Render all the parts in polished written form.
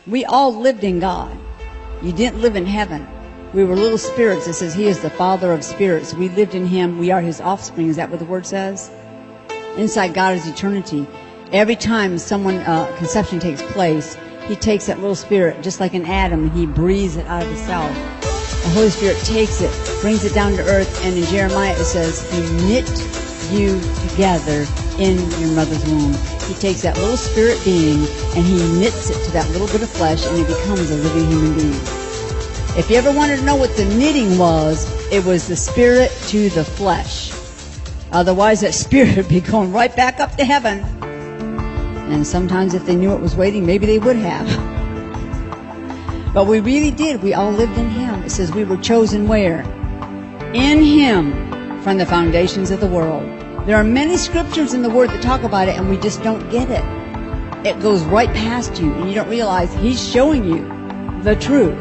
We all lived in God. You didn't live in heaven. We were little spirits. It says He is the Father of spirits. We lived in Him. We are His offspring. Is that what the Word says? Inside God is eternity. Every time conception takes place, He takes that little spirit, just like an atom, and He breathes it out of Himself. The Holy Spirit takes it, brings it down to earth, and in Jeremiah it says, He knit you together in your mother's womb. He takes that little spirit being, and He knits it to that little bit of flesh, and it becomes a living human being. If you ever wanted to know what the knitting was, it was the spirit to the flesh. Otherwise, that spirit would be going right back up to heaven. And sometimes if they knew it was waiting, maybe they would have. But we really did. We all lived in Him. It says we were chosen where? In Him from the foundations of the world. There are many scriptures in the Word that talk about it, and we just don't get it. It goes right past you, and you don't realize He's showing you the truth.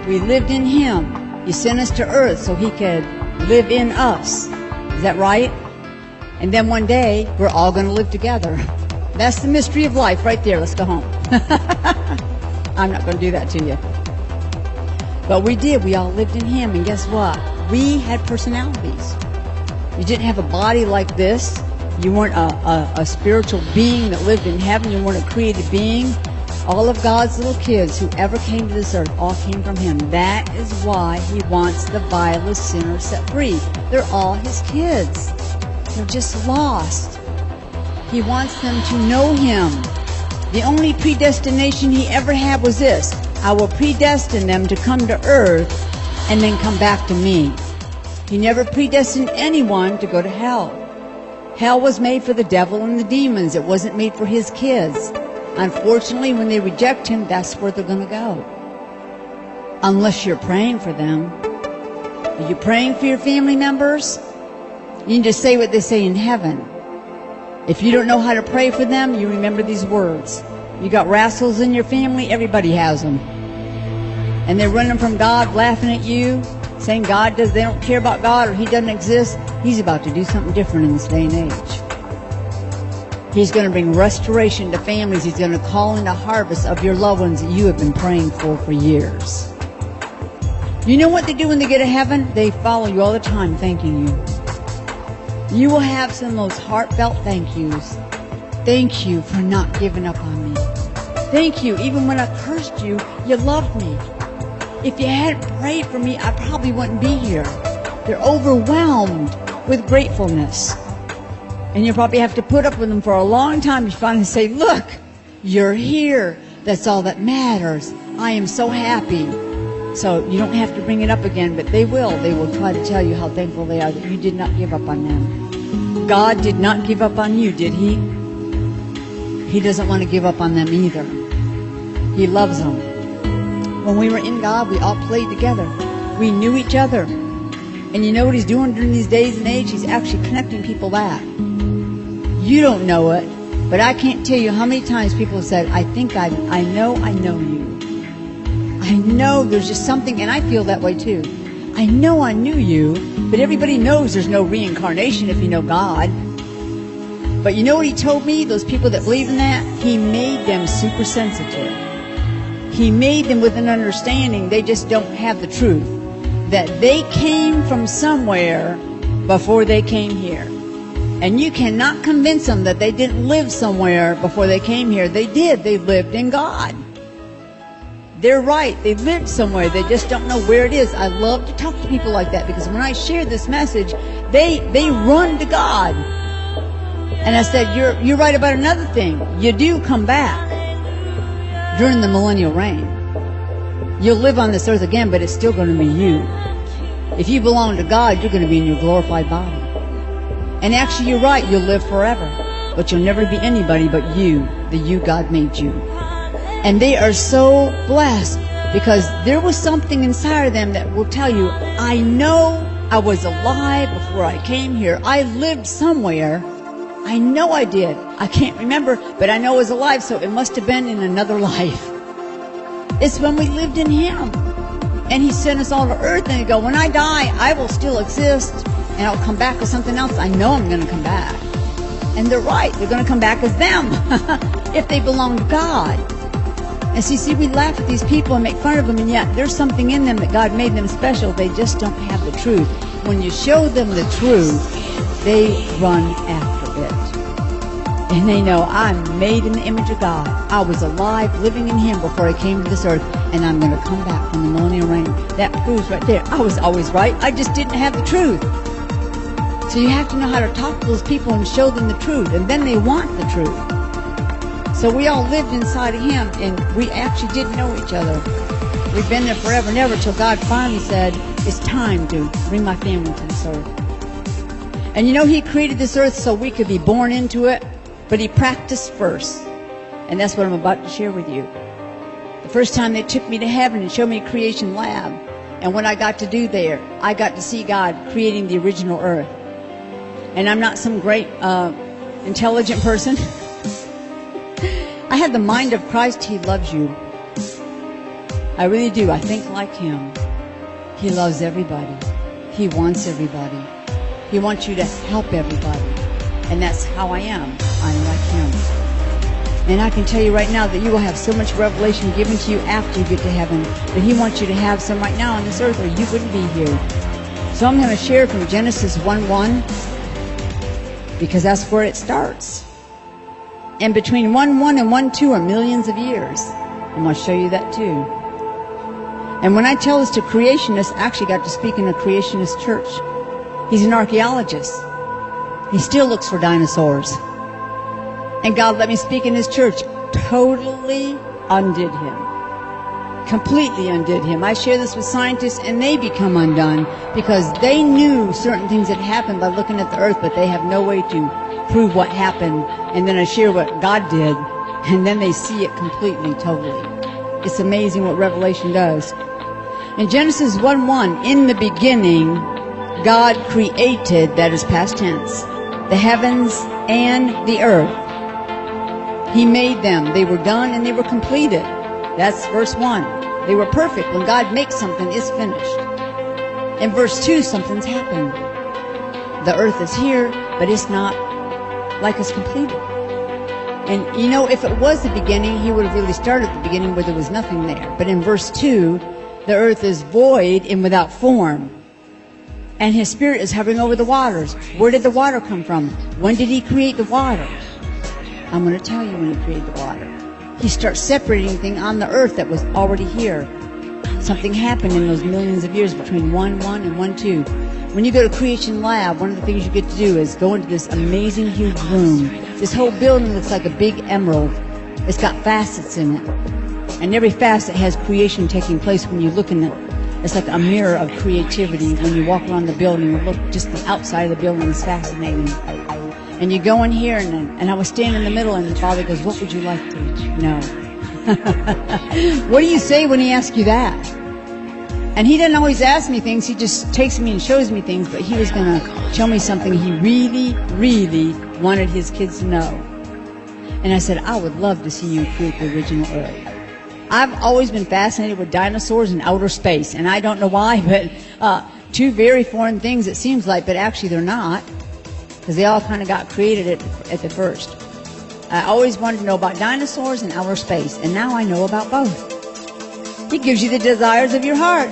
We lived in Him. He sent us to earth so He could live in us. Is that right? And then one day, we're all going to live together. That's the mystery of life right there. Let's go home. I'm not going to do that to you. But we did. We all lived in Him. And guess what? We had personalities. You didn't have a body like this. You weren't a spiritual being that lived in heaven. You weren't a created being. All of God's little kids who ever came to this earth all came from Him. That is why He wants the vilest sinner set free. They're all His kids. They're just lost. He wants them to know Him. The only predestination He ever had was this: I will predestine them to come to earth and then come back to me. He never predestined anyone to go to hell. Hell was made for the devil and the demons. It wasn't made for His kids. Unfortunately, when they reject Him, that's where they're going to go. Unless you're praying for them. Are you praying for your family members? You can just say what they say in heaven. If you don't know how to pray for them, you remember these words. You got rascals in your family, everybody has them. And they're running from God, laughing at you, saying they don't care about God, or He doesn't exist. He's about to do something different in this day and age. He's going to bring restoration to families. He's going to call in a harvest of your loved ones that you have been praying for years. You know what they do when they get to heaven? They follow you all the time, thanking you. You will have some of those heartfelt thank yous. Thank you for not giving up on me. Thank you. Even when I cursed you, you loved me. If you hadn't prayed for me, I probably wouldn't be here. They're overwhelmed with gratefulness. And you'll probably have to put up with them for a long time. You finally say, look, you're here. That's all that matters. I am so happy. So you don't have to bring it up again, but they will. They will try to tell you how thankful they are that you did not give up on them. God did not give up on you, did He? He doesn't want to give up on them either. He loves them. When we were in God, we all played together. We knew each other. And you know what He's doing during these days and age? He's actually connecting people back. You don't know it, but I can't tell you how many times people have said, I think I know you. I know there's just something, and I feel that way too. I know I knew you, but everybody knows there's no reincarnation if you know God. But you know what He told me? Those people that believe in that, He made them super sensitive. He made them with an understanding they just don't have the truth. That they came from somewhere before they came here. And you cannot convince them that they didn't live somewhere before they came here. They did. They lived in God. They're right. They lived somewhere. They just don't know where it is. I love to talk to people like that because when I share this message, they run to God. And I said, you're right about another thing. You do come back during the millennial reign. You'll live on this earth again, but it's still going to be you. If you belong to God, you're going to be in your glorified body. And actually, you're right. You'll live forever. But you'll never be anybody but you, the you God made you. And they are so blessed because there was something inside of them that will tell you, I know I was alive before I came here. I lived somewhere. I know I did. I can't remember, but I know I was alive, so it must have been in another life. It's when we lived in Him. And He sent us all to earth, and He go, when I die, I will still exist, and I'll come back as something else. I know I'm going to come back. And they're right. They're going to come back as them if they belong to God. And see, we laugh at these people and make fun of them, and yet there's something in them that God made them special. They just don't have the truth. When you show them the truth, they run after it. And they know, I'm made in the image of God. I was alive, living in Him before I came to this earth, and I'm going to come back from the millennial reign. That proves right there, I was always right. I just didn't have the truth. So you have to know how to talk to those people and show them the truth, and then they want the truth. So we all lived inside of Him, and we actually didn't know each other. We've been there forever and ever till God finally said, it's time to bring my family to this earth. And you know, He created this earth so we could be born into it, but He practiced first. And that's what I'm about to share with you. The first time they took me to heaven and showed me a creation lab, and what I got to do there, I got to see God creating the original earth. And I'm not some great intelligent person. I have the mind of Christ. He loves you. I really do. I think like Him. He loves everybody. He wants everybody. He wants you to help everybody. And that's how I am. I'm like Him. And I can tell you right now that you will have so much revelation given to you after you get to heaven, that He wants you to have some right now on this earth, or you wouldn't be here. So I'm going to share from Genesis 1:1, because that's where it starts. And between 1:1 and 1:2 are millions of years. I'm going to show you that too. And when I tell this to creationists, I actually got to speak in a creationist church. He's an archaeologist. He still looks for dinosaurs. And God let me speak in his church. Totally undid him. Completely undid him. I share this with scientists, and they become undone because they knew certain things that happened by looking at the earth, but they have no way to prove what happened. And then I share what God did, and then they see it completely, totally. It's amazing what Revelation does. In Genesis 1:1, in the beginning, God created, that is past tense, the heavens and the earth. He made them. They were done and they were completed. That's verse 1. They were perfect. When God makes something, it's finished. In verse 2, something's happened. The earth is here, but it's not like it's completed. And you know, if it was the beginning, he would have really started at the beginning where there was nothing there. But in verse 2, the earth is void and without form. And his spirit is hovering over the waters. Where did the water come from? When did he create the water? I'm going to tell you when he created the water. He starts separating things on the earth that was already here. Something happened in those millions of years between 1:1 and 1:2. When you go to Creation Lab, one of the things you get to do is go into this amazing huge room. This whole building looks like a big emerald. It's got facets in it. And every facet has creation taking place when you look in it. It's like a mirror of creativity. When you walk around the building and look, just the outside of the building is fascinating. And you go in here, and I was standing in the middle, and the Father goes, what would you like to know? What do you say when he asks you that? And he doesn't always ask me things. He just takes me and shows me things. But he was going to show me something he really, really wanted his kids to know. And I said, I would love to see you create the original earth. I've always been fascinated with dinosaurs and outer space. And I don't know why, but two very foreign things it seems like. But actually they're not. Because they all kind of got created at the first. I always wanted to know about dinosaurs and outer space. And now I know about both. He gives you the desires of your heart.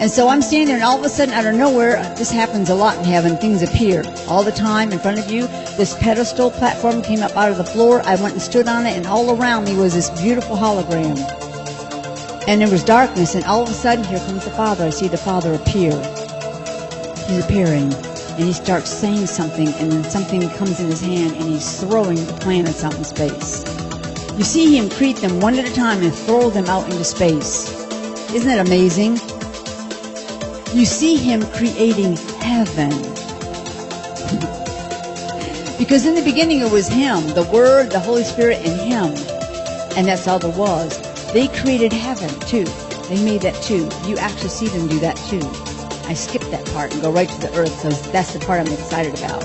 And so I'm standing there, and all of a sudden, out of nowhere, this happens a lot in heaven, things appear all the time in front of you. This pedestal platform came up out of the floor. I went and stood on it, and all around me was this beautiful hologram. And there was darkness, and all of a sudden, here comes the Father. I see the Father appear. He's appearing, and he starts saying something, and then something comes in his hand, and he's throwing the planets out in space. You see him create them one at a time and throw them out into space. Isn't that amazing? You see him creating heaven. Because in the beginning it was him, the Word, the Holy Spirit, and him. And that's all there was. They created heaven too. They made that too. You actually see them do that too. I skipped that part and go right to the earth because that's the part I'm excited about.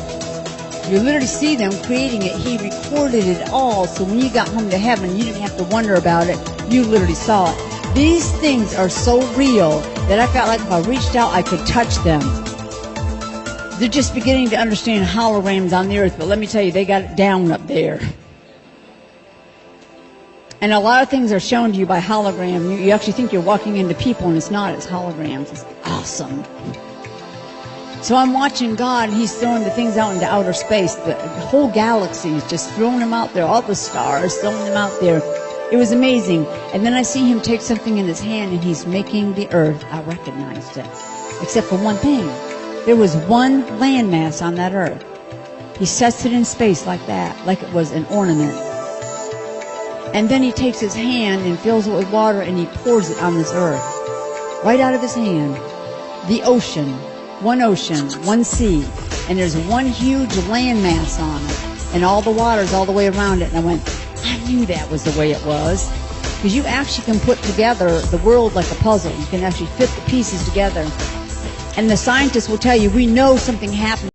You literally see them creating it. He recorded it all, so when you got home to heaven, you didn't have to wonder about it. You literally saw it. These things are so real that I felt like if I reached out, I could touch them. They're just beginning to understand holograms on the earth, but let me tell you, they got it down up there. And a lot of things are shown to you by hologram. You actually think you're walking into people, and it's not. It's holograms. It's awesome. So I'm watching God, and He's throwing the things out into outer space. The whole galaxy is just throwing them out there. All the stars, throwing them out there. It was amazing. And then I see Him take something in His hand, and He's making the earth. I recognized it. Except for one thing. There was one landmass on that earth. He sets it in space like that, like it was an ornament. And then He takes His hand and fills it with water, and He pours it on this earth. Right out of His hand. The ocean, one sea, and there's one huge landmass on it, and all the water's all the way around it. And I went, I knew that was the way it was. Because you actually can put together the world like a puzzle. You can actually fit the pieces together. And the scientists will tell you, we know something happened